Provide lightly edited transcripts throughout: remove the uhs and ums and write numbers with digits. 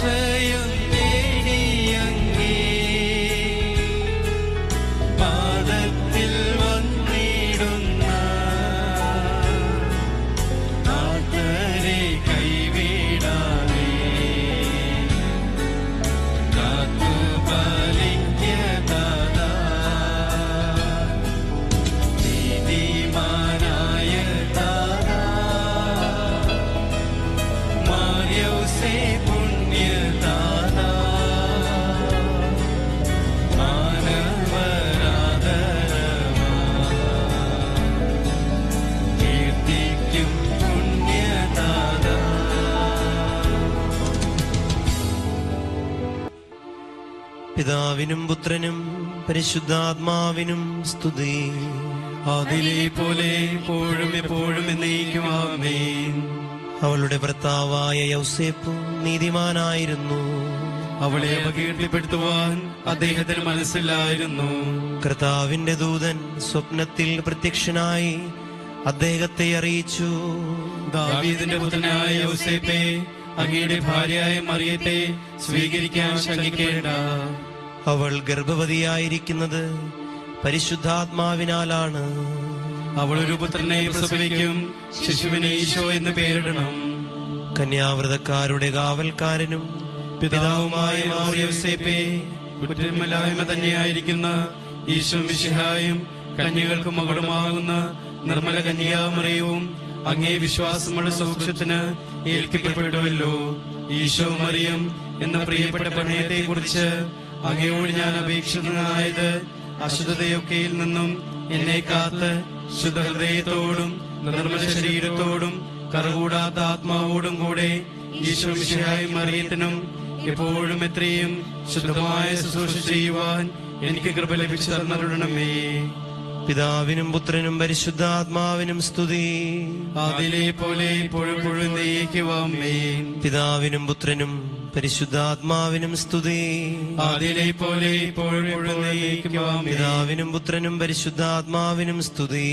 ആശ്രയം നേടിയങ്ങേ പാദത്തിൽ വന്നിടുന്ന ആർത്തരെ കൈവിടാതെ കാത്തു പാലിക്കതാ നീതിമാനായ താതാ മാർയോസേ പുണ്യതാതാ മാനവരാദരവാ കീർത്തിക്കും പുണ്യതാതാ. പിതാവിനും പുത്രനും പരിശുദ്ധാത്മാവിനും സ്തുതി. അതിലെ പോലെ എപ്പോഴും എപ്പോഴും എന്നേക്കും ആമേൻ. അവളുടെ ഭർത്താവായ യൗസേപ്പ് നീതിമാനായിരുന്നു. അവളെ അപകീർത്തിപ്പെടുത്തുവാൻ അദ്ദേഹത്തിന് മനസ്സിലായിരുന്നു. കർത്താവിന്റെ ദൂതൻ സ്വപ്നത്തിൽ പ്രത്യക്ഷനായി അദ്ദേഹത്തെ അറിയിച്ചു. ദാവീദിന്റെ പുത്രനായ യോസേപ്പേ, അങ്ങയുടെ ഭാര്യയായ മറിയത്തെ സ്വീകരിക്കാൻ ശങ്കിക്കേണ്ട. അവൾ ഗർഭവതിയായിരിക്കുന്നത് പരിശുദ്ധാത്മാവിനാലാണ്. അവൾ ഒരു പുത്രനെ പ്രസവിക്കും, ശിശുവിന് ഈശോ എന്ന് പേരിടണം. കന്യാവ്രതക്കാരുടെ കാവൽക്കാരനും പിതാവുമായ യോസേപ്പേ, കുറ്റമില്ലായ്മ തന്നെയായിരിക്കുന്ന ഈശോ മിശിഹായും കന്യകൾക്ക് മകളുമാകുന്ന നിർമ്മല കന്യാമറിയവും അങ്ങേ വിശ്വാസമുള്ള സൗഖ്യത്തിന് ഏൽക്കപ്പെടുമല്ലോ. ഈശോ മറിയം എന്ന പ്രിയപ്പെട്ട പ്രണയത്തെ കുറിച്ച് അങ്ങയോട് ഞാൻ അപേക്ഷിതനായത് അശുദ്ധതയൊക്കെയിൽ നിന്നും എന്നെ കാത്ത് ശുദ്ധഹൃദയത്തോടും നിർമ്മല ശരീരത്തോടും കറകൂടാത്ത ആത്മാവോടും കൂടെ ഈശോ മിശിഹായും മറിയത്തിനും എപ്പോഴും എത്രയും ശുദ്ധമായ ശുശ്രൂഷ ചെയ്യുവാൻ എനിക്ക് കൃപ ലഭിച്ചു തന്നരുളണമേ. പിതാവിനും പുത്രനും പരിശുദ്ധാത്മാവിനും സ്തുതി. അതിലെ പോലെ എപ്പോഴും ആമേൻ. പിതാവിനും പുത്രനും പരിശുദ്ധാത്മാവിനും സ്തുതി. അതിലെ പോലെ എപ്പോഴും ആമേൻ. പിതാവിനും പുത്രനും പരിശുദ്ധാത്മാവിനും സ്തുതി.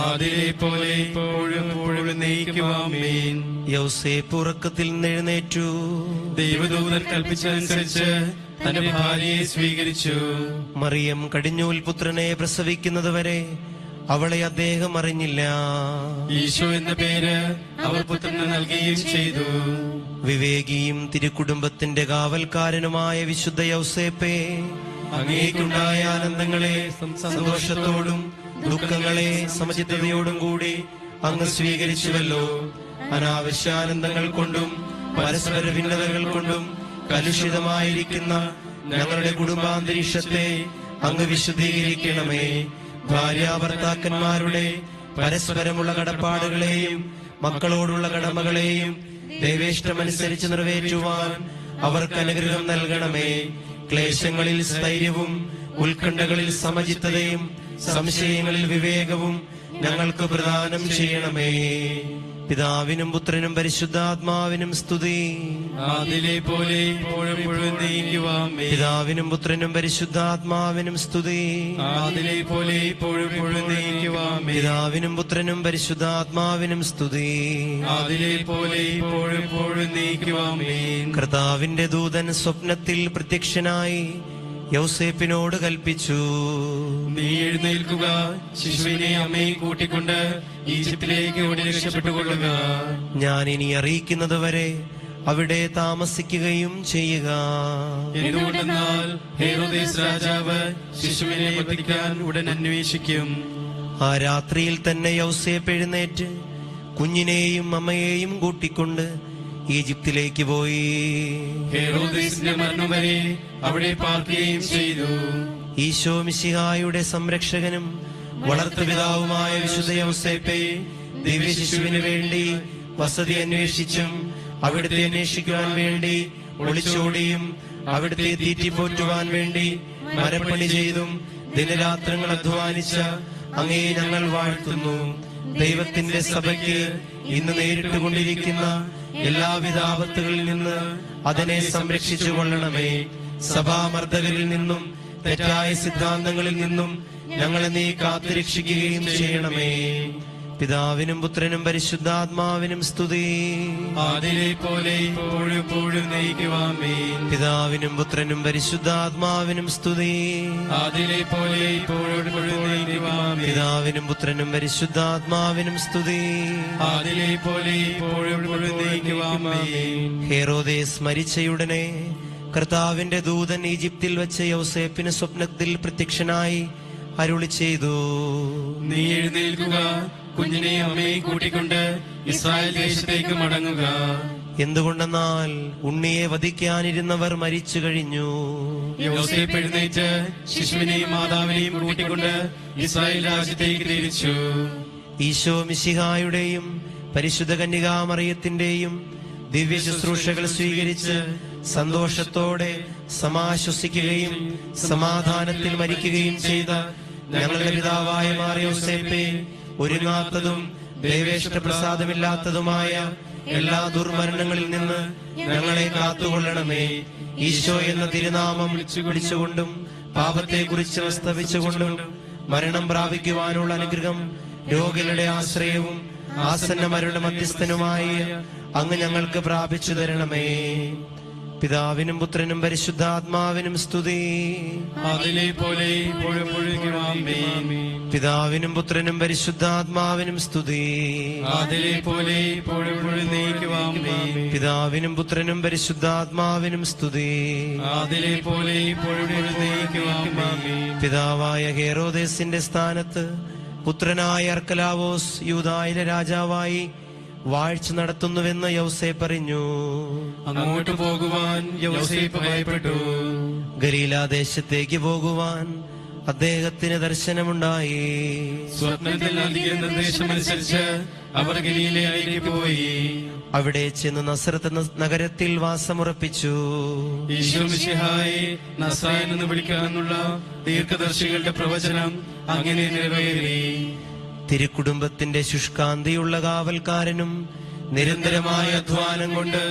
അതിലെ പോലെ എപ്പോഴും ആമേൻ. യൗസേപ്പ് ഉറക്കത്തിൽ നിന്നെഴുന്നേറ്റു. ദൈവദൂതൻ കൽപ്പിച്ചതനുസരിച്ച് തന്റെ ഭാര്യയെ സ്വീകരിച്ചു. മറിയം കടിഞ്ഞൂൽ പുത്രനെ പ്രസവിക്കുന്നത് വരെ അവളെ അദ്ദേഹം അറിഞ്ഞില്ല. ഈശോ എന്ന പേര് അവർ പുത്രന് നൽകുകയും ചെയ്തു. വിവേകിയും തിരുക്കുടുംബത്തിന്റെ കാവൽക്കാരനുമായ വിശുദ്ധ യൗസേപ്പേ, അങ്ങേക്കുണ്ടായ ആനന്ദങ്ങളെ സന്തോഷത്തോടും ദുഃഖങ്ങളെ സമചിത്തതയോടും കൂടി അങ്ങ് സ്വീകരിച്ചുവല്ലോ. അനാവശ്യാനന്ദങ്ങൾ കൊണ്ടും പരസ്പര ഭിന്നതകൾ കൊണ്ടും കലുഷിതമായിരിക്കുന്ന ഞങ്ങളുടെ കുടുംബാന്തരീക്ഷത്തെ അങ്ങ് വിശുദ്ധീകരിക്കണമേ. ഭാര്യാഭർത്താക്കന്മാരുടെ പരസ്പരമുള്ള കടപ്പാടുകളെയും മക്കളോടുള്ള കടമകളെയും ദൈവേഷ്ടമനുസരിച്ച് നിറവേറ്റുവാൻ അവർക്ക് അനുഗ്രഹം നൽകണമേ. ക്ലേശങ്ങളിൽ സ്ഥൈര്യവും ഉത്കണ്ഠകളിൽ സമചിത്തതയും സംശയങ്ങളിൽ വിവേകവും ഞങ്ങൾക്ക് പ്രദാനം ചെയ്യണമേ. പിതാവിനും പുത്രനും പരിശുദ്ധാത്മാവിനും സ്തുതി. അതിലെ പോലെ എപ്പോഴും ആമേൻ. പിതാവിനും പുത്രനും പരിശുദ്ധാത്മാവിനും സ്തുതി. അതിലെ പോലെ എപ്പോഴും ആമേൻ. പിതാവിനും പുത്രനും പരിശുദ്ധാത്മാവിനും സ്തുതി. അതിലെ പോലെ എപ്പോഴും ആമേൻ. കർത്താവിന്റെ ദൂതൻ സ്വപ്നത്തിൽ പ്രത്യക്ഷനായി യൗസേപ്പിനോട് കൽപ്പിച്ചു. നീ എഴുന്നേൽക്കുക, ശിശുവിനെ അമ്മയെ കൂട്ടിക്കൊണ്ട് ഈജിപ്തിലേക്ക് ഓടി രക്ഷപ്പെട്ടുകൊള്ളുക. ഞാൻ ഇനി അറിയിക്കുന്നത് വരെ അവിടെ താമസിക്കുകയും ചെയ്യുക. എന്തുകൊണ്ടെന്നാൽ ഹേറോദേസ് രാജാവ് ശിശുവിനെ വധിക്കാൻ ഉടൻ അന്വേഷിക്കും. ആ രാത്രിയിൽ തന്നെ യൗസേപ്പ് എഴുന്നേറ്റ് കുഞ്ഞിനെയും അമ്മയെയും കൂട്ടിക്കൊണ്ട് ഈജിപ്തിലേക്ക് പോയി. ഹേറോദേസിന്റെ മരണം വരെ അവിടെ പാർക്കുകയും ചെയ്തു. ഈശോ മിശിഹായുടെ സംരക്ഷകനും വളർത്തുപിതാവുമായ വിശുദ്ധ യൗസേപ്പേ, ദിവ്യ ശിശുവിന് വേണ്ടി വസതി അന്വേഷിച്ചും അവിടുത്തെ അന്വേഷിക്കുവാൻ വേണ്ടി ഒളിച്ചോടിയും അവിടുത്തെ തീറ്റിപ്പോറ്റുവാൻ വേണ്ടി മരപ്പണി ചെയ്തും ദിനരാത്രങ്ങൾ അധ്വാനിച്ച അങ്ങേ ഞങ്ങൾ വാഴ്ത്തുന്നു. ദൈവത്തിന്റെ സഭയ്ക്ക് ഇന്ന് നേരിട്ടുകൊണ്ടിരിക്കുന്ന എല്ലാവിധ ആപത്തുകളിൽ നിന്ന് അതിനെ സംരക്ഷിച്ചു കൊള്ളണമേ. സഭാമർദ്ദകരിൽ നിന്നും തെറ്റായ സിദ്ധാന്തങ്ങളിൽ നിന്നും ഞങ്ങളെ നീ കാത്തുരക്ഷിക്കുകയും ചെയ്യണമേ. പിതാവിനും പുത്രനും പരിശുദ്ധാത്മാവിനും സ്തുതി. ആദിയിലെ പോലെ ഇപ്പോഴും എപ്പോഴും നയിക്കുവാമേൻ. പിതാവിനും പുത്രനും പരിശുദ്ധാത്മാവിനും സ്തുതി. ആദിയിലെ പോലെ ഇപ്പോഴും എപ്പോഴും നയിക്കുവാമേൻ. പിതാവിനും പുത്രനും പരിശുദ്ധാത്മാവിനും സ്തുതി. ആദിയിലെ പോലെ ഇപ്പോഴും എപ്പോഴും നയിക്കുവാമേൻ. ഹെരോദേസ് മരിച്ചയുടനെ കർത്താവിന്റെ ദൂതൻ ഈജിപ്തിൽ വെച്ച് യൗസേപ്പിന് സ്വപ്നത്തിൽ പ്രത്യക്ഷനായി അരുളി ചെയ്തു, നീ എഴുന്നേൽക്കുക, കുഞ്ഞിനെ അമ്മയെ കൂട്ടിക്കൊണ്ട് ഇസ്രായേൽ ദേശത്തേക്ക് മടങ്ങുക. എന്തുകൊണ്ടെന്നാൽ ഉണ്ണിയെ വധിക്കാനിരുന്നവർ മരിച്ചു കഴിഞ്ഞു. യോസേപ്പ് എഴുന്നേറ്റ് ശിശുവിനെയും മാതാവിനെയും കൂട്ടിക്കൊണ്ട് ഇസ്രായേൽ രാജ്യത്തേക്ക് തിരിച്ചു. ഈശോ മിശിഹായുടെയും പരിശുദ്ധ കന്യകാമറിയത്തിന്റെയും ദിവ്യ ശുശ്രൂഷകൾ സ്വീകരിച്ച് സന്തോഷത്തോടെ സമാശ്വസിക്കുകയും സമാധാനത്തിൽ മരിക്കുകയും ചെയ്ത ഞങ്ങളുടെ പിതാവായ മാർ യോസേപ്പേ, ഒരുങ്ങാത്തതും ദേവേഷ്ടപ്രസാദമില്ലാത്തതുമായ എല്ലാ ദുർമരണങ്ങളിൽ നിന്ന് ഞങ്ങളെ കാത്തുകൊള്ളണമേ. ഈശോ എന്ന തിരുനാമം വിളിച്ചുകൊണ്ടും പാപത്തെക്കുറിച്ച് പ്രസ്താവിച്ചുകൊണ്ടും മരണം പ്രാപിക്കുവാനുള്ള അനുഗ്രഹം, രോഗികളുടെ ആശ്രയവും ആസന്നമരുടെ മധ്യസ്ഥനുമായ അങ്ങ് ഞങ്ങൾക്ക് പ്രാപിച്ചു തരണമേ. പിതാവിനും പുത്രനും പരിശുദ്ധാത്മാവിനും സ്തുതി. ആദിയിലെ പോലെ ഇപ്പോഴും എപ്പോഴും നയിക്കുവാമേൻ. പിതാവിനും പുത്രനും പരിശുദ്ധാത്മാവിനും സ്തുതി. ആദിയിലെ പോലെ ഇപ്പോഴും എപ്പോഴും നയിക്കുവാമേൻ. പിതാവിനും പുത്രനും പരിശുദ്ധാത്മാവിനും സ്തുതി. ആദിയിലെ പോലെ ഇപ്പോഴും എപ്പോഴും നയിക്കുവാമേൻ. പിതാവായ ഹെരോദേസിന്റെ സ്ഥാനത്ത് പുത്രനായ അർക്കലാവോസ് യൂദായിലെ രാജാവായി വാഴ്ച നടത്തുന്നുവെന്ന് യൗസേപ്പ് അറിഞ്ഞു. അങ്ങോട്ട് പോകുവാൻ യോസേപ്പ് ഭയപ്പെട്ടു. ഗലീലാദേശത്തേക്ക് പോകുവാൻ അദ്ദേഹത്തിന് ദർശനമുണ്ടായി. സ്വപ്നത്തിൽ നൽകിയ നിർദ്ദേശമനുസരിച്ച് അവർ ഗലീലയിലേക്ക് പോയി. അവിടെ ചെന്ന് നസറത്ത് നഗരത്തിൽ വാസമുറപ്പിച്ചു. ഈശോ മിശിഹായെ നസ്രായൻ എന്ന് വിളിക്കാനുള്ള ദീർഘദർശികളുടെ പ്രവചനം അങ്ങനെ നിറവേറി. തിരുക്കുടുംബത്തിന്റെ ശുഷ്കാന്തിയുള്ള കാവൽക്കാരനും നിരന്തരമായ അധ്വാനം കൊണ്ട്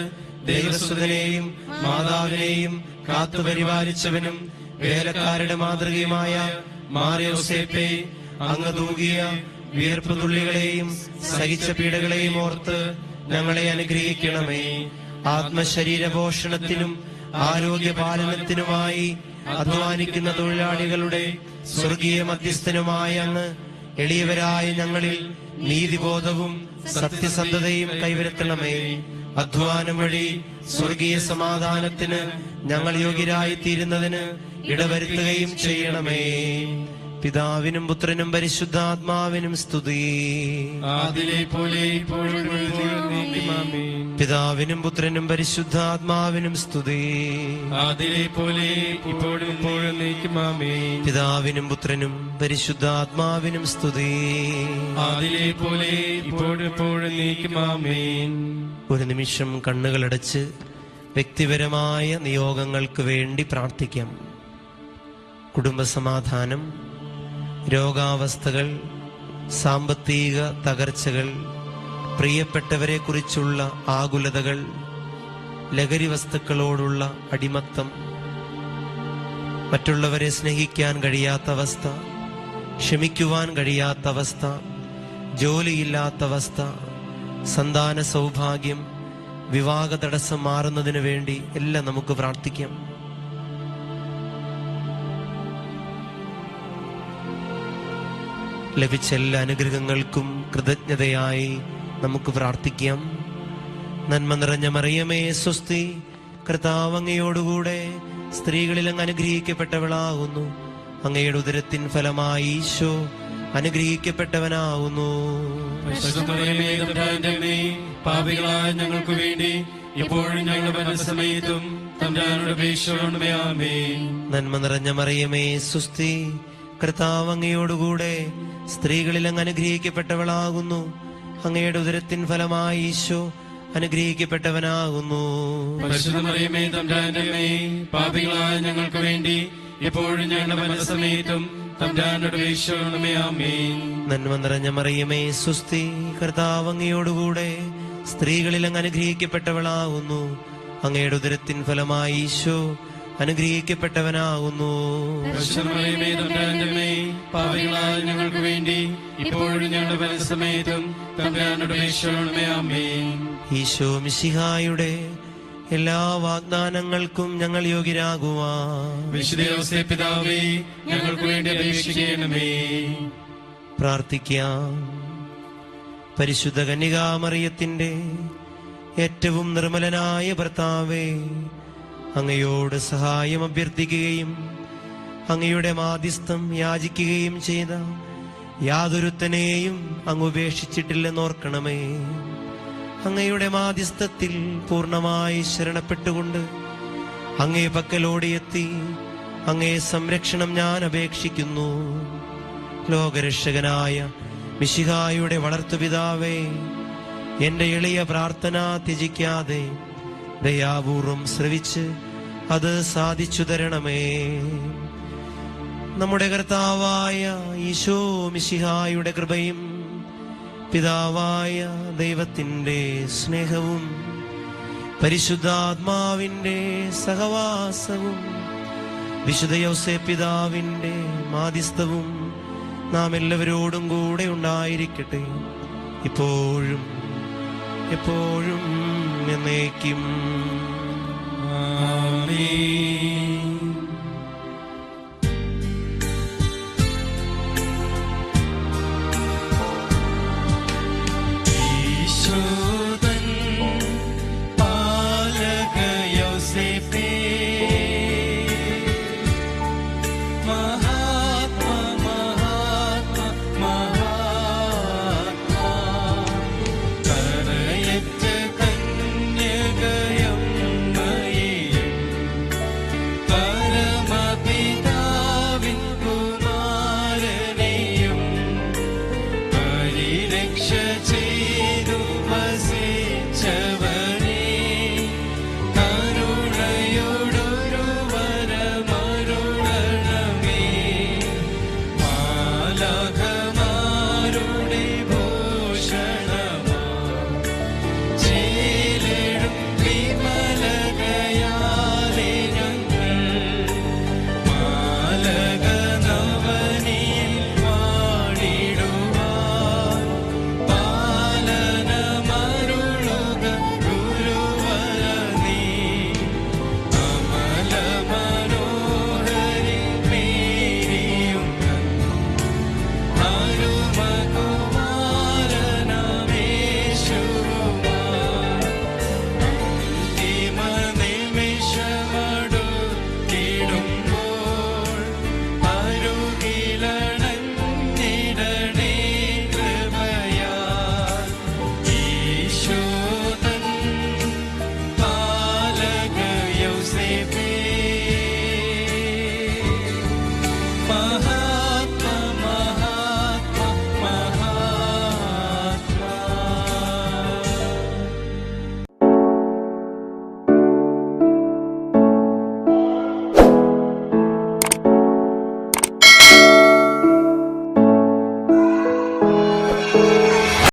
ദൈവസുതനെയും മാതാവിനെയും കാത്തുപരിപാലിച്ചവനും വേലക്കാരുടെ മാതൃകയുമായ മാർ യോസേപ്പേ, അങ്ങ് തൂകിയ വിയർപ്പ് തുള്ളികളെയും സഹിച്ച പീഡകളെയും ഓർത്ത് ഞങ്ങളെ അനുഗ്രഹിക്കണമേ. ആത്മശരീര പോഷണത്തിനും ആരോഗ്യപാലനത്തിനുമായി അധ്വാനിക്കുന്ന തൊഴിലാളികളുടെ സ്വർഗീയ മധ്യസ്ഥനുമായ അങ്ങ് എളിയവരായ ഞങ്ങളിൽ നീതിബോധവും സത്യസന്ധതയും കൈവരുത്തണമേ. അധ്വാനം വഴി സ്വർഗീയ സമാധാനത്തിന് ഞങ്ങൾ യോഗ്യരായി തീരുന്നതിന് ഇടവരുത്തുകയും ചെയ്യണമേ. പിതാവിനും പുത്രനും പരിശുദ്ധാത്മാവിനും സ്തുതി. ആദിയിലെ പോലെ ഇപ്പോഴും എപ്പോഴും നയിക്കുവാമേൻ. പിതാവിനും പുത്രനും പരിശുദ്ധാത്മാവിനും സ്തുതി. ആദിയിലെ പോലെ ഇപ്പോഴും എപ്പോഴും നയിക്കുവാമേൻ. പിതാവിനും പുത്രനും പരിശുദ്ധാത്മാവിനും സ്തുതി. ആദിയിലെ പോലെ ഇപ്പോഴും എപ്പോഴും നയിക്കുവാമേൻ. ഒരു നിമിഷം കണ്ണുകളടച്ച് വ്യക്തിപരമായ നിയോഗങ്ങൾക്ക് വേണ്ടി പ്രാർത്ഥിക്കാം. കുടുംബസമാധാനം, രോഗാവസ്ഥകൾ, സാമ്പത്തിക തകർച്ചകൾ, പ്രിയപ്പെട്ടവരെ കുറിച്ചുള്ള ആകുലതകൾ, ലഹരി വസ്തുക്കളോടുള്ള അടിമത്തം, മറ്റുള്ളവരെ സ്നേഹിക്കാൻ കഴിയാത്ത അവസ്ഥ, ക്ഷമിക്കുവാൻ കഴിയാത്ത അവസ്ഥ, ജോലിയില്ലാത്ത അവസ്ഥ, സന്താന സൗഭാഗ്യം, വിവാഹ തടസ്സം മാറുന്നതിന് വേണ്ടി എല്ലാം നമുക്ക് പ്രാർത്ഥിക്കാം. ലഭിച്ച എല്ലാ അനുഗ്രഹങ്ങൾക്കും കൃതജ്ഞതയായി നമുക്ക് പ്രാർത്ഥിക്കാം. നന്മ നിറഞ്ഞ മറിയമേ സ്വസ്തി, കർത്താവ് അങ്ങയോടുകൂടെ സ്ത്രീകളിൽ അങ്ങ് അനുഗ്രഹിക്കപ്പെട്ടവളാകുന്നു. അങ്ങയുടെ ഉദരത്തിൻ ഫലമായി ഈശോ അനുഗ്രഹിക്കപ്പെട്ടവനാകുന്നു. പാപികളായ ഞങ്ങൾക്ക് വേണ്ടി ഇപ്പോഴും ഞങ്ങളുടെ മരണസമയത്തും തമ്പുരാനോട് അപേക്ഷിക്കണമേ. ആമേൻ. നന്മ നിറഞ്ഞ മറിയമേ സ്വസ്തി, കർത്താവ് അങ്ങയോടുകൂടെ സ്ത്രീകളിൽ അങ്ങ് അനുഗ്രഹിക്കപ്പെട്ടവളാകുന്നു. അങ്ങയുടെ ഉദരത്തിൻ ഫലമായി ഈശോ അനുഗ്രഹിക്കപ്പെട്ടവനാകുന്നു. പരിശുദ്ധ മറിയമേ തമ്പുരാന്റെ അമ്മേ, പാപികളായ ഞങ്ങൾക്ക് വേണ്ടി ഇപ്പോഴും ഞങ്ങളുടെ മരണസമയത്തും തമ്പുരാനോട് അപേക്ഷിക്കണമേ. ആമേൻ. നന്മ നിറഞ്ഞ മറിയമേ സ്വസ്തി, കർത്താവ് അങ്ങയോടുകൂടെ സ്ത്രീകളിൽ അങ്ങ് അനുഗ്രഹിക്കപ്പെട്ടവളാകുന്നു. അങ്ങയുടെ ഉദരത്തിൻ ഫലമായി ഈശോ അനുഗ്രഹിക്കപ്പെട്ടവനാകുന്നു. പരിശുദ്ധമറിയമേ തമ്പുരാന്റെ അമ്മേ, പാപികളായ ഞങ്ങൾക്ക് വേണ്ടി ഇപ്പോഴും ഞങ്ങളുടെ മരണസമയത്തും തമ്പുരാനോട് അപേക്ഷിക്കണമേ. ആമേൻ. ഈശോ മിശിഹായുടെ എല്ലാ വാഗ്ദാനങ്ങൾക്കും ഞങ്ങൾ യോഗ്യരാകുവാൻ വിശുദ്ധ യോസേപ്പ് പിതാവേ, ഞങ്ങൾക്ക് വേണ്ടി അപേക്ഷിക്കണമേ. പ്രാർത്ഥിക്കാം. പരിശുദ്ധ കന്യകാമറിയത്തിന്റെ ഏറ്റവും നിർമ്മലനായ ഭർത്താവേ, അങ്ങയോട് സഹായം അഭ്യർത്ഥിക്കുകയും അങ്ങയുടെ മാധ്യസ്ഥം യാചിക്കുകയും ചെയ്ത യാതൊരുത്തനെയും അങ്ങ് ഉപേക്ഷിച്ചിട്ടില്ലെന്നോർക്കണമേ. അങ്ങയുടെ മാധ്യസ്ഥത്തിൽ പൂർണ്ണമായി ശരണപ്പെട്ടുകൊണ്ട് അങ്ങേ പക്കലോടിയെത്തി അങ്ങേ സംരക്ഷണം ഞാൻ അപേക്ഷിക്കുന്നു. ലോകരക്ഷകനായ മിശിഹായുടെ വളർത്തുപിതാവേ, എന്റെ എളിയ പ്രാർത്ഥന ത്യജിക്കാതെ ദയാപൂർവം ശ്രവിച്ച് അത് സാധിച്ചു തരണമേ. നമ്മുടെ കർത്താവായ ഈശോ മിശിഹായുടെ കൃപയും പിതാവായ ദൈവത്തിന്റെ സ്നേഹവും പരിശുദ്ധാത്മാവിന്റെ സഹവാസവും വിശുദ്ധ യോസേപ്പ് പിതാവിന്റെ മാധ്യസ്ഥവും നാം എല്ലാവരോടും കൂടെ ഉണ്ടായിരിക്കട്ടെ, ഇപ്പോഴും എപ്പോഴും എന്നേക്കും.